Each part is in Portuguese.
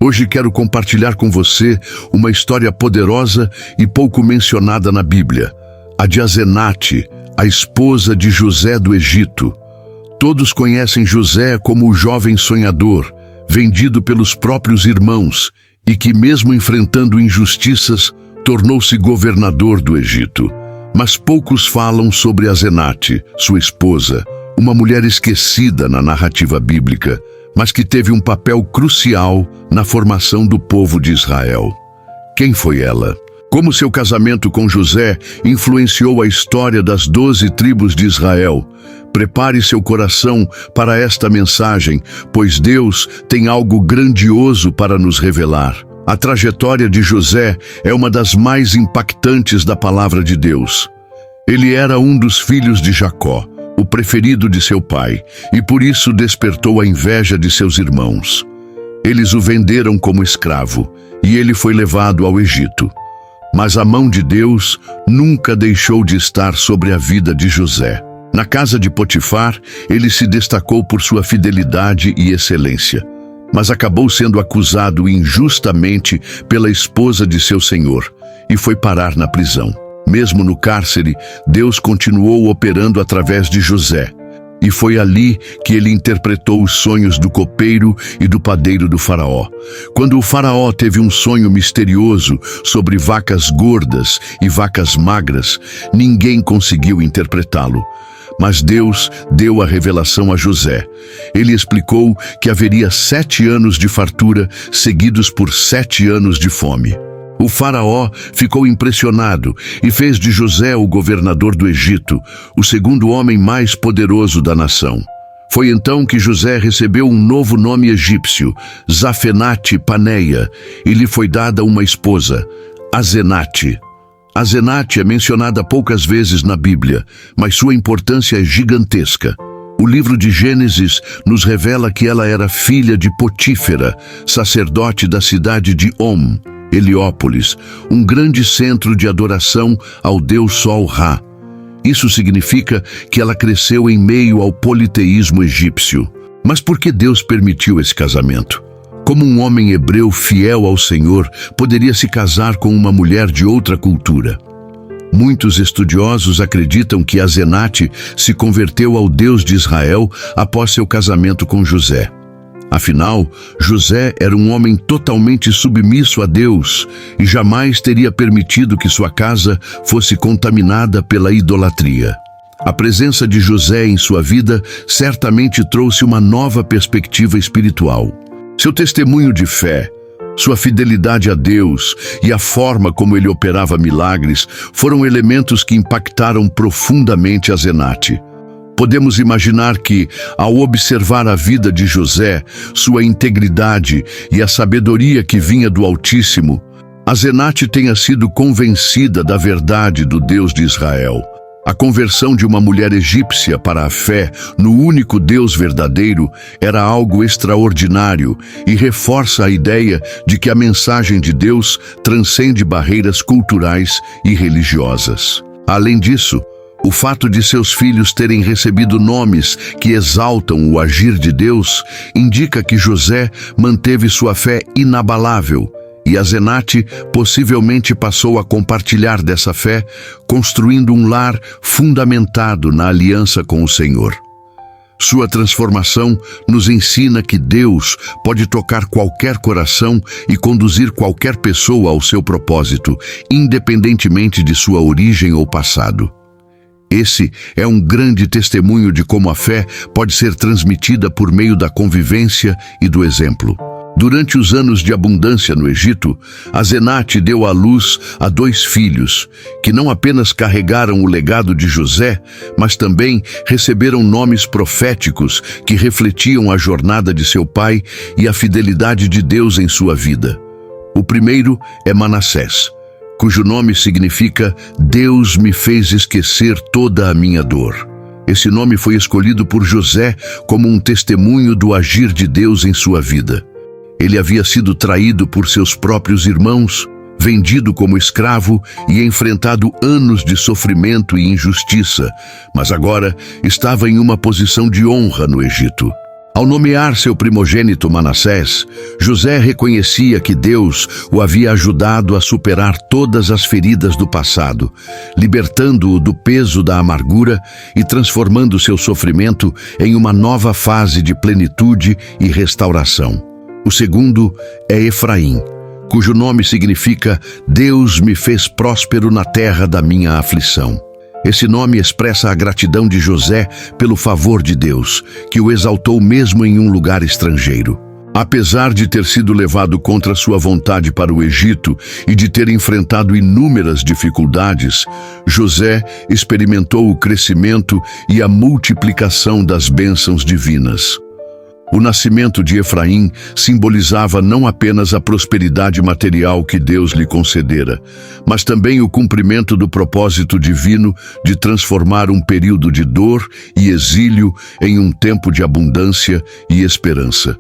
Hoje quero compartilhar com você uma história poderosa e pouco mencionada na Bíblia, a de Asenate, a esposa de José do Egito. Todos conhecem José como o jovem sonhador, vendido pelos próprios irmãos e que, mesmo enfrentando injustiças, tornou-se governador do Egito. Mas poucos falam sobre Asenate, sua esposa, uma mulher esquecida na narrativa bíblica, mas que teve um papel crucial na formação do povo de Israel. Quem foi ela? Como seu casamento com José influenciou a história das 12 tribos de Israel? Prepare seu coração para esta mensagem, pois Deus tem algo grandioso para nos revelar. A trajetória de José é uma das mais impactantes da palavra de Deus. Ele era um dos filhos de Jacó, o preferido de seu pai, e por isso despertou a inveja de seus irmãos. Eles o venderam como escravo, e ele foi levado ao Egito. Mas a mão de Deus nunca deixou de estar sobre a vida de José. Na casa de Potifar, ele se destacou por sua fidelidade e excelência, mas acabou sendo acusado injustamente pela esposa de seu senhor e foi parar na prisão. Mesmo no cárcere, Deus continuou operando através de José, e foi ali que ele interpretou os sonhos do copeiro e do padeiro do faraó. Quando o faraó teve um sonho misterioso sobre vacas gordas e vacas magras, ninguém conseguiu interpretá-lo. Mas Deus deu a revelação a José. Ele explicou que haveria 7 anos de fartura seguidos por 7 anos de fome. O faraó ficou impressionado e fez de José o governador do Egito, o segundo homem mais poderoso da nação. Foi então que José recebeu um novo nome egípcio, Zafenate Paneia, e lhe foi dada uma esposa, Asenate. Asenate é mencionada poucas vezes na Bíblia, mas sua importância é gigantesca. O livro de Gênesis nos revela que ela era filha de Potífera, sacerdote da cidade de Heliópolis, um grande centro de adoração ao deus Sol Ra. Isso significa que ela cresceu em meio ao politeísmo egípcio. Mas por que Deus permitiu esse casamento? Como um homem hebreu fiel ao Senhor poderia se casar com uma mulher de outra cultura? Muitos estudiosos acreditam que Asenate se converteu ao Deus de Israel após seu casamento com José. Afinal, José era um homem totalmente submisso a Deus e jamais teria permitido que sua casa fosse contaminada pela idolatria. A presença de José em sua vida certamente trouxe uma nova perspectiva espiritual. Seu testemunho de fé, sua fidelidade a Deus e a forma como ele operava milagres foram elementos que impactaram profundamente Asenate. Podemos imaginar que, ao observar a vida de José, sua integridade e a sabedoria que vinha do Altíssimo, Asenate tenha sido convencida da verdade do Deus de Israel. A conversão de uma mulher egípcia para a fé no único Deus verdadeiro era algo extraordinário e reforça a ideia de que a mensagem de Deus transcende barreiras culturais e religiosas. Além disso, o fato de seus filhos terem recebido nomes que exaltam o agir de Deus indica que José manteve sua fé inabalável e Asenate possivelmente passou a compartilhar dessa fé, construindo um lar fundamentado na aliança com o Senhor. Sua transformação nos ensina que Deus pode tocar qualquer coração e conduzir qualquer pessoa ao seu propósito, independentemente de sua origem ou passado. Esse é um grande testemunho de como a fé pode ser transmitida por meio da convivência e do exemplo. Durante os anos de abundância no Egito, Asenate deu à luz a 2 filhos, que não apenas carregaram o legado de José, mas também receberam nomes proféticos que refletiam a jornada de seu pai e a fidelidade de Deus em sua vida. O primeiro é Manassés, cujo nome significa Deus me fez esquecer toda a minha dor. Esse nome foi escolhido por José como um testemunho do agir de Deus em sua vida. Ele havia sido traído por seus próprios irmãos, vendido como escravo e enfrentado anos de sofrimento e injustiça, mas agora estava em uma posição de honra no Egito. Ao nomear seu primogênito Manassés, José reconhecia que Deus o havia ajudado a superar todas as feridas do passado, libertando-o do peso da amargura e transformando seu sofrimento em uma nova fase de plenitude e restauração. O segundo é Efraim, cujo nome significa Deus me fez próspero na terra da minha aflição. Esse nome expressa a gratidão de José pelo favor de Deus, que o exaltou mesmo em um lugar estrangeiro. Apesar de ter sido levado contra sua vontade para o Egito e de ter enfrentado inúmeras dificuldades, José experimentou o crescimento e a multiplicação das bênçãos divinas. O nascimento de Efraim simbolizava não apenas a prosperidade material que Deus lhe concedera, mas também o cumprimento do propósito divino de transformar um período de dor e exílio em um tempo de abundância e esperança.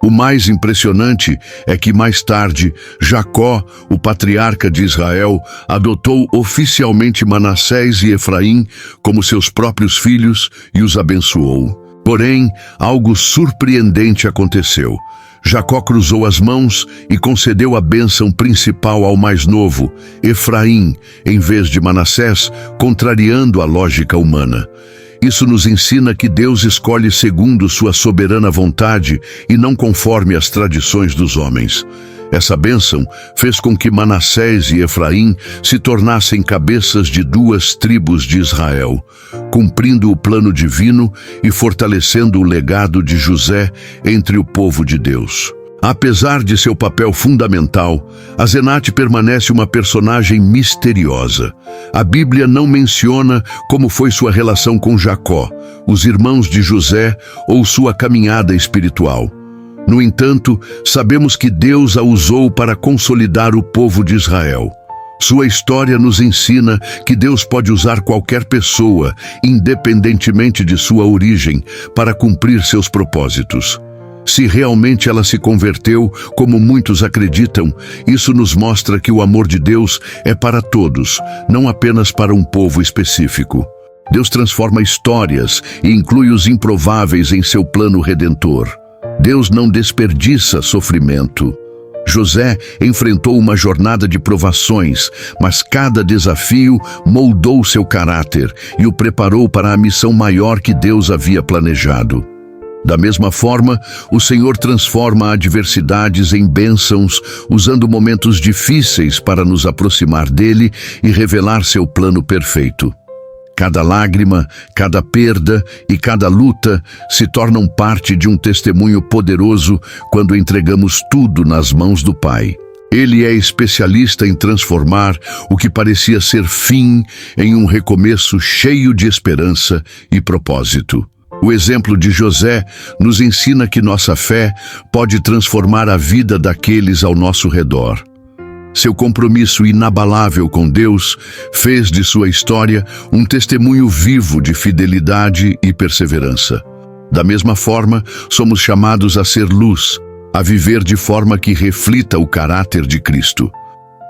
O mais impressionante é que mais tarde, Jacó, o patriarca de Israel, adotou oficialmente Manassés e Efraim como seus próprios filhos e os abençoou. Porém, algo surpreendente aconteceu. Jacó cruzou as mãos e concedeu a bênção principal ao mais novo, Efraim, em vez de Manassés, contrariando a lógica humana. Isso nos ensina que Deus escolhe segundo sua soberana vontade e não conforme as tradições dos homens. Essa bênção fez com que Manassés e Efraim se tornassem cabeças de duas tribos de Israel, cumprindo o plano divino e fortalecendo o legado de José entre o povo de Deus. Apesar de seu papel fundamental, Asenate permanece uma personagem misteriosa. A Bíblia não menciona como foi sua relação com Jacó, os irmãos de José ou sua caminhada espiritual. No entanto, sabemos que Deus a usou para consolidar o povo de Israel. Sua história nos ensina que Deus pode usar qualquer pessoa, independentemente de sua origem, para cumprir seus propósitos. Se realmente ela se converteu, como muitos acreditam, isso nos mostra que o amor de Deus é para todos, não apenas para um povo específico. Deus transforma histórias e inclui os improváveis em seu plano redentor. Deus não desperdiça sofrimento. José enfrentou uma jornada de provações, mas cada desafio moldou seu caráter e o preparou para a missão maior que Deus havia planejado. Da mesma forma, o Senhor transforma adversidades em bênçãos, usando momentos difíceis para nos aproximar dele e revelar seu plano perfeito. Cada lágrima, cada perda e cada luta se tornam parte de um testemunho poderoso quando entregamos tudo nas mãos do Pai. Ele é especialista em transformar o que parecia ser fim em um recomeço cheio de esperança e propósito. O exemplo de José nos ensina que nossa fé pode transformar a vida daqueles ao nosso redor. Seu compromisso inabalável com Deus fez de sua história um testemunho vivo de fidelidade e perseverança. Da mesma forma, somos chamados a ser luz, a viver de forma que reflita o caráter de Cristo.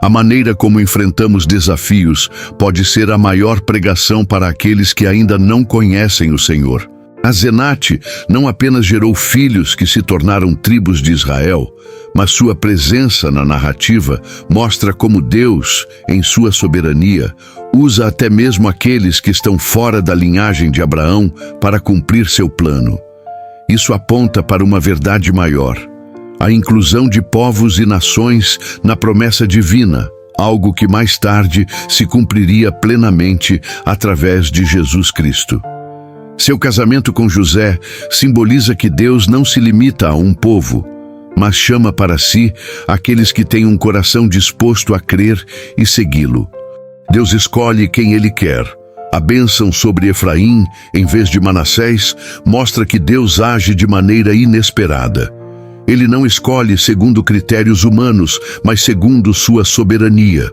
A maneira como enfrentamos desafios pode ser a maior pregação para aqueles que ainda não conhecem o Senhor. Asenate não apenas gerou filhos que se tornaram tribos de Israel, mas sua presença na narrativa mostra como Deus, em sua soberania, usa até mesmo aqueles que estão fora da linhagem de Abraão para cumprir seu plano. Isso aponta para uma verdade maior: a inclusão de povos e nações na promessa divina, algo que mais tarde se cumpriria plenamente através de Jesus Cristo. Seu casamento com José simboliza que Deus não se limita a um povo, mas chama para si aqueles que têm um coração disposto a crer e segui-lo. Deus escolhe quem Ele quer. A bênção sobre Efraim, em vez de Manassés, mostra que Deus age de maneira inesperada. Ele não escolhe segundo critérios humanos, mas segundo sua soberania.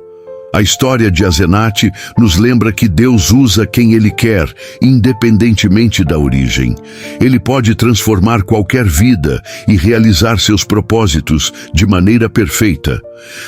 A história de Asenate nos lembra que Deus usa quem Ele quer, independentemente da origem. Ele pode transformar qualquer vida e realizar seus propósitos de maneira perfeita.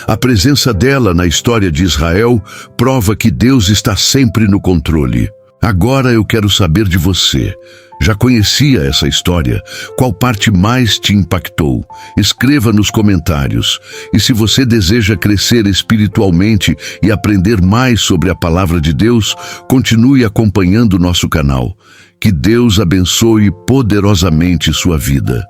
A presença dela na história de Israel prova que Deus está sempre no controle. Agora eu quero saber de você. Já conhecia essa história? Qual parte mais te impactou? Escreva nos comentários. E se você deseja crescer espiritualmente e aprender mais sobre a palavra de Deus, continue acompanhando nosso canal. Que Deus abençoe poderosamente sua vida.